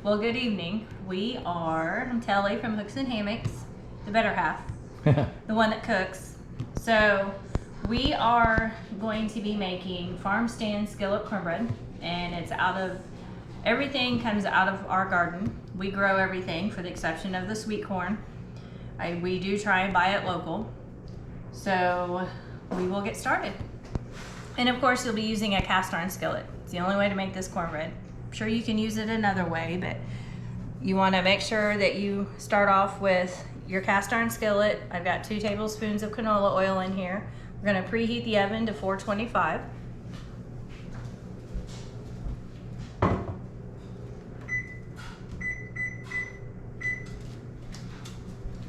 Well, good evening. I'm Tellie from Hooks and Hammocks, the better half, the one that cooks. So we are going to be making Farmstand Skillet Cornbread, and everything comes out of our garden. We grow everything for the exception of the sweet corn. We do try and buy it local. So we will get started. And of course you'll be using a cast iron skillet. It's the only way to make this cornbread. I'm sure you can use it another way, but you want to make sure that you start off with your cast iron skillet. I've got 2 tablespoons of canola oil in here. We're going to preheat the oven to 425.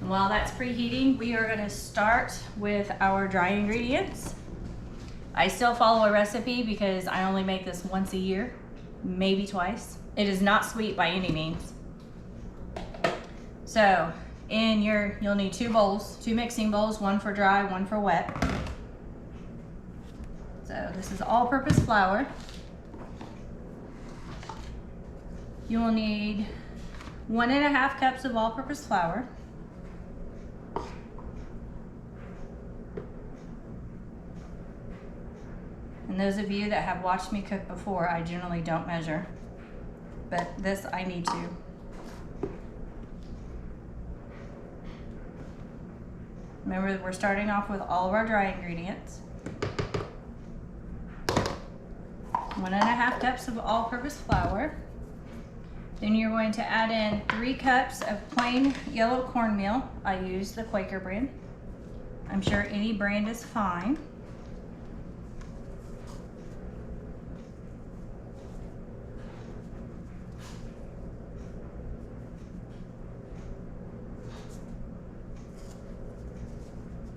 And while that's preheating, we are going to start with our dry ingredients. I still follow a recipe because I only make this once a year, maybe twice. It is not sweet by any means. So you'll need 2 bowls, 2 mixing bowls, one for dry, one for wet. So this is all-purpose flour. You will need 1.5 cups of all-purpose flour. And those of you that have watched me cook before, I generally don't measure, but this I need to. Remember, we're starting off with all of our dry ingredients. 1.5 cups of all-purpose flour. Then you're going to add in 3 cups of plain yellow cornmeal. I use the Quaker brand. I'm sure any brand is fine.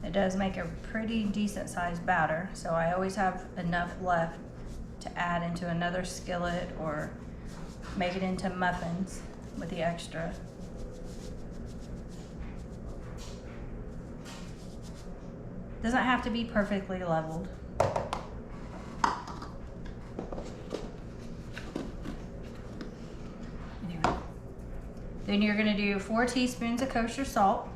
It does make a pretty decent sized batter, so I always have enough left to add into another skillet or make it into muffins with the extra. Doesn't have to be perfectly leveled. Anyway. Then you're going to do 4 teaspoons of kosher salt.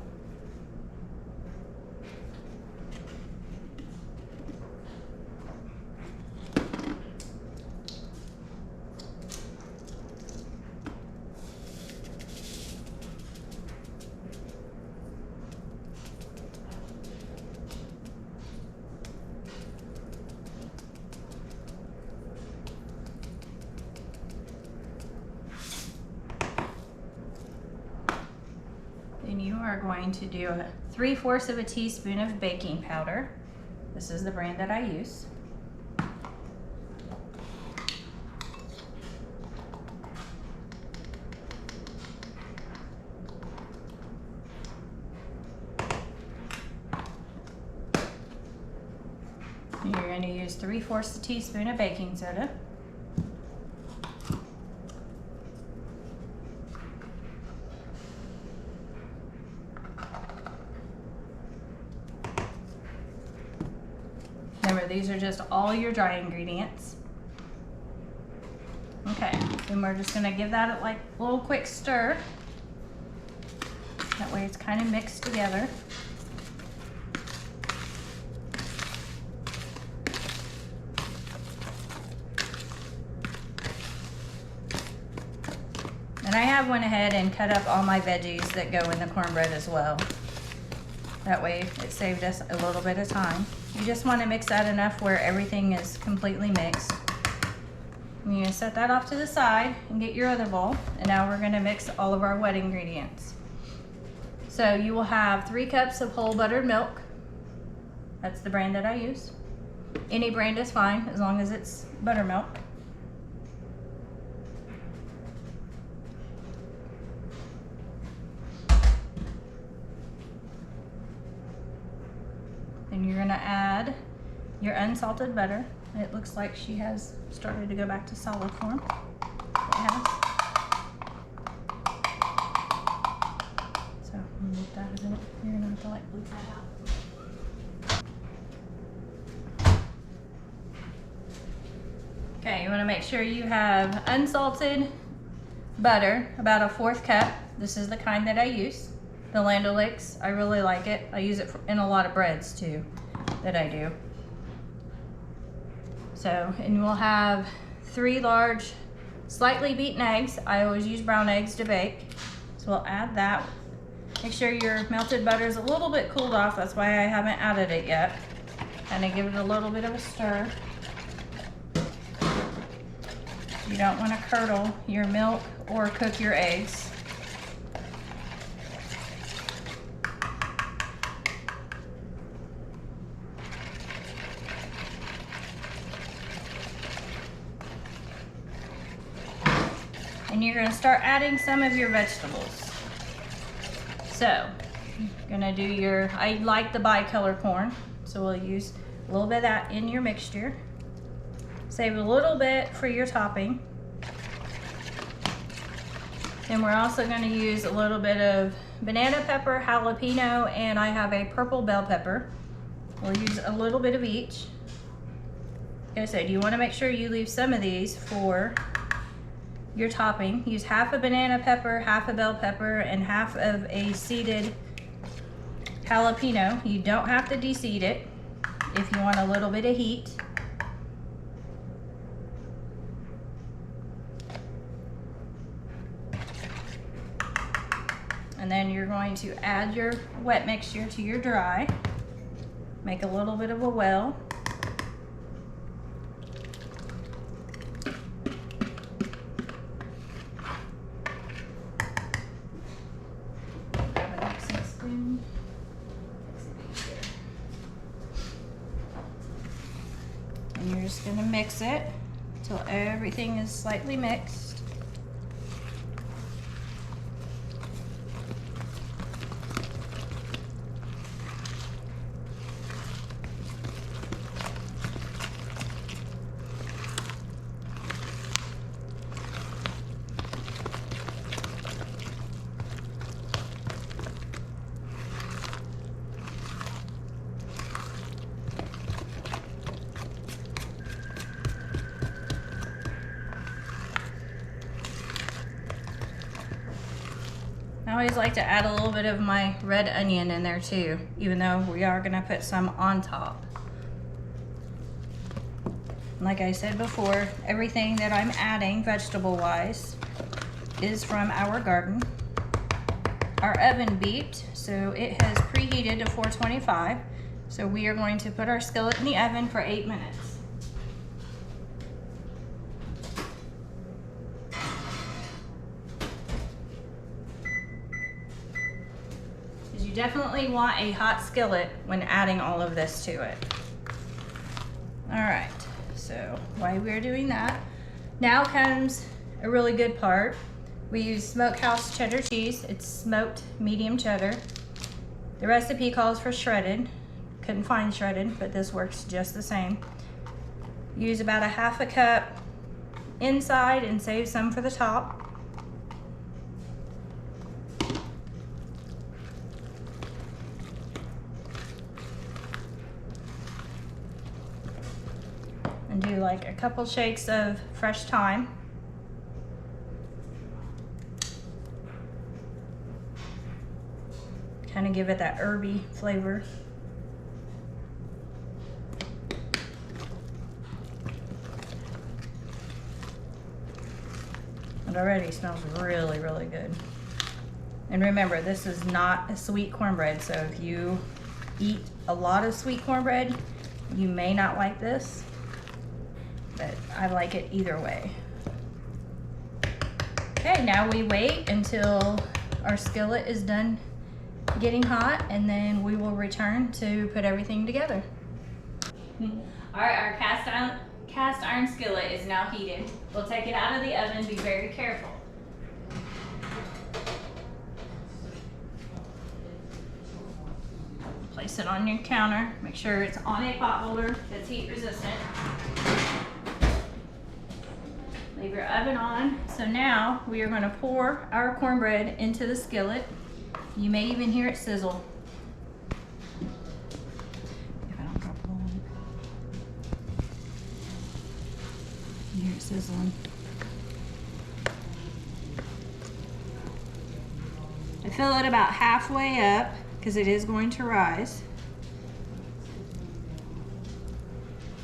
Then you are going to do 3/4 of a teaspoon of baking powder. This is the brand that I use. And you're going to use 3/4 a teaspoon of baking soda. Remember, these are just all your dry ingredients. Okay, then we're just gonna give that a little quick stir. That way it's kind of mixed together. And I have went ahead and cut up all my veggies that go in the cornbread as well. That way it saved us a little bit of time. You just want to mix that enough where everything is completely mixed. You're going to set that off to the side and get your other bowl. And now we're going to mix all of our wet ingredients. So you will have 3 cups of whole buttered milk. That's the brand that I use. Any brand is fine as long as it's buttermilk. Then you're going to add your unsalted butter. It looks like she has started to go back to solid form. It has. So move that a minute. You're going to have to bleed that out. Okay, you want to make sure you have unsalted butter, about a 1/4 cup. This is the kind that I use, the Land O'Lakes. I really like it. I use it in a lot of breads too that I do. So, and we'll have 3 large slightly beaten eggs. I always use brown eggs to bake. So we'll add that. Make sure your melted butter is a little bit cooled off. That's why I haven't added it yet. And I give it a little bit of a stir. You don't want to curdle your milk or cook your eggs. And you're going to start adding some of your vegetables. So, you're going to do your, I like the bicolor corn, so we'll use a little bit of that in your mixture. Save a little bit for your topping. Then we're also going to use a little bit of banana pepper, jalapeno, and I have a purple bell pepper. We'll use a little bit of each. Like I said, you want to make sure you leave some of these for your topping. Use half a banana pepper, half a bell pepper, and half of a seeded jalapeno. You don't have to de-seed it if you want a little bit of heat. And then you're going to add your wet mixture to your dry. Make a little bit of a well. And you're just going to mix it until everything is slightly mixed. I always like to add a little bit of my red onion in there too, even though we are gonna put some on top. Like I said before, everything that I'm adding vegetable-wise is from our garden. Our oven beeped, so it has preheated to 425. So we are going to put our skillet in the oven for 8 minutes. Definitely want a hot skillet when adding all of this to it. All right, so while we're doing that, now comes a really good part. We use smokehouse cheddar cheese. It's smoked medium cheddar. The recipe calls for shredded. Couldn't find shredded, but this works just the same. Use about a 1/2 cup inside and save some for the top. And do like a couple shakes of fresh thyme. Kind of give it that herby flavor. It already smells really, really good. And remember, this is not a sweet cornbread, so if you eat a lot of sweet cornbread, you may not like this. But I like it either way. Okay, now we wait until our skillet is done getting hot, and then we will return to put everything together. All right, our cast iron skillet is now heated. We'll take it out of the oven. Be very careful. Place it on your counter. Make sure it's on a pot holder that's heat resistant. Leave your oven on. So now we are going to pour our cornbread into the skillet. You may even hear it sizzle. If I don't drop it on. You hear it sizzling. I fill it about halfway up because it is going to rise.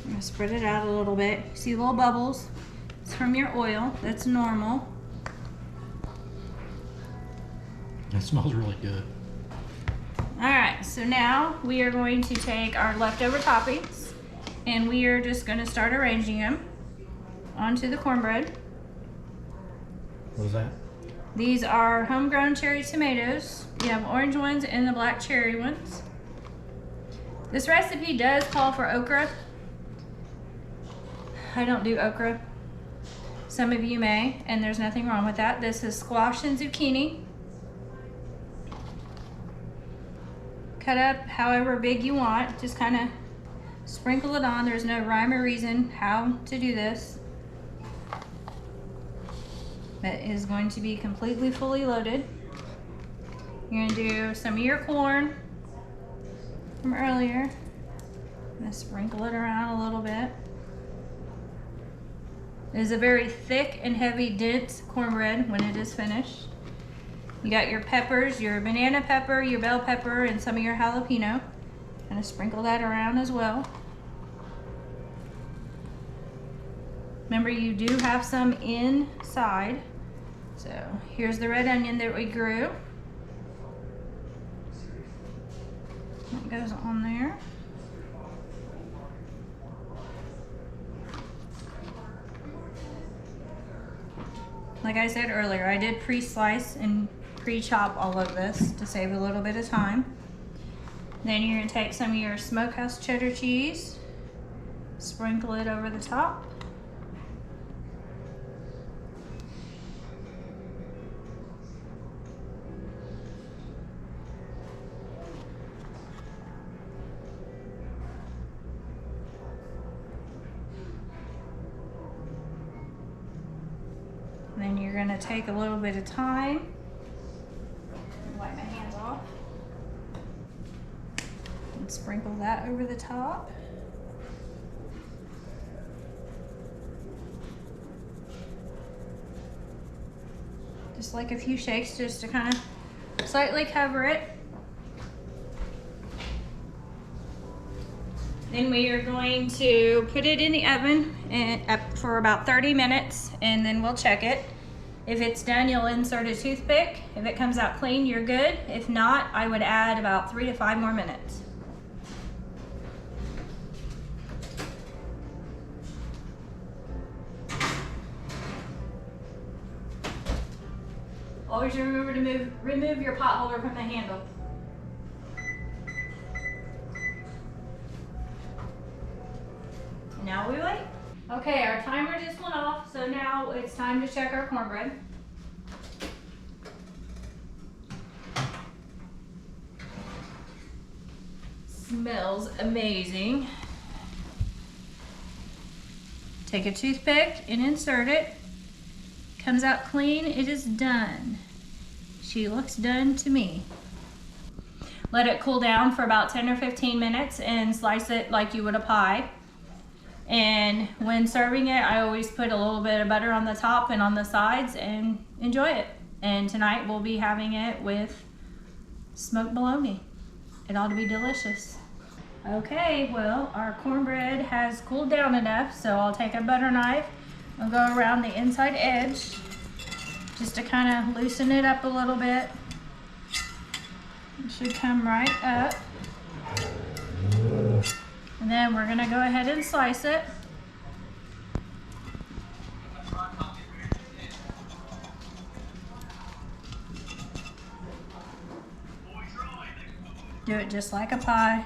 I'm gonna spread it out a little bit. See little bubbles? It's from your oil. That's normal. That smells really good. All right, so now we are going to take our leftover toppings and we are just gonna start arranging them onto the cornbread. What is that? These are homegrown cherry tomatoes. You have orange ones and the black cherry ones. This recipe does call for okra. I don't do okra. Some of you may, and there's nothing wrong with that. This is squash and zucchini. Cut up however big you want. Just kind of sprinkle it on. There's no rhyme or reason how to do this. That is going to be completely fully loaded. You're gonna do some of your corn from earlier. I'm gonna sprinkle it around a little bit. It is a very thick and heavy, dense cornbread when it is finished. You got your peppers, your banana pepper, your bell pepper, and some of your jalapeno. Kind of sprinkle that around as well. Remember, you do have some inside. So here's the red onion that we grew. That goes on there. Like I said earlier, I did pre-slice and pre-chop all of this to save a little bit of time. Then you're gonna take some of your smokehouse cheddar cheese, sprinkle it over the top. Then you're gonna take a little bit of time. Wipe my hands off. And sprinkle that over the top. Just like a few shakes, just to kind of slightly cover it. Then we are going to put it in the oven for about 30 minutes and then we'll check it. If it's done, you'll insert a toothpick. If it comes out clean, you're good. If not, I would add about 3 to 5 more minutes. Always remember to remove your pot holder from the handle. Now we wait. Okay, our timer just went off, so now it's time to check our cornbread. Smells amazing. Take a toothpick and insert it. Comes out clean, it is done. She looks done to me. Let it cool down for about 10 or 15 minutes and slice it like you would a pie. And when serving it, I always put a little bit of butter on the top and on the sides and enjoy it. And tonight we'll be having it with smoked bologna. It ought to be delicious. Okay, well, our cornbread has cooled down enough, so I'll take a butter knife and go around the inside edge just to kind of loosen it up a little bit. It should come right up. And then we're gonna go ahead and slice it. Do it just like a pie.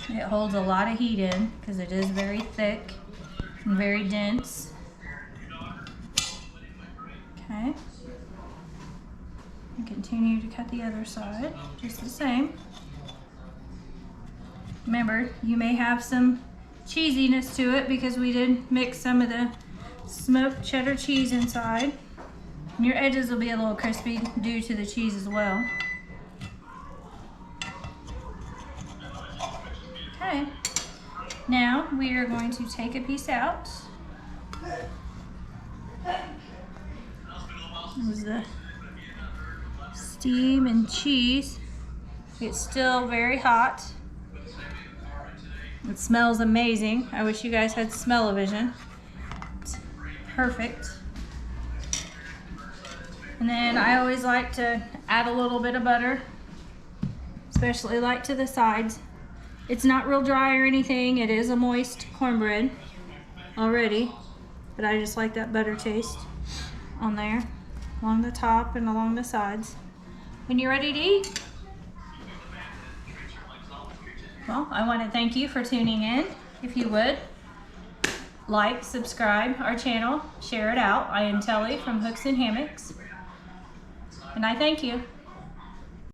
It holds a lot of heat in because it is very thick and very dense. Okay. And continue to cut the other side just the same. Remember, you may have some cheesiness to it because we did mix some of the smoked cheddar cheese inside. And your edges will be a little crispy due to the cheese as well. Okay, now we are going to take a piece out. There's the steam and cheese. It's still very hot. It smells amazing. I wish you guys had smell-o-vision. It's perfect. And then I always like to add a little bit of butter, especially like to the sides. It's not real dry or anything. It is a moist cornbread already, but I just like that butter taste on there, along the top and along the sides. When you're ready to eat, well, I want to thank you for tuning in. If you would, like, subscribe our channel, share it out. I am Tellie from Hooks and Hammocks, and I thank you.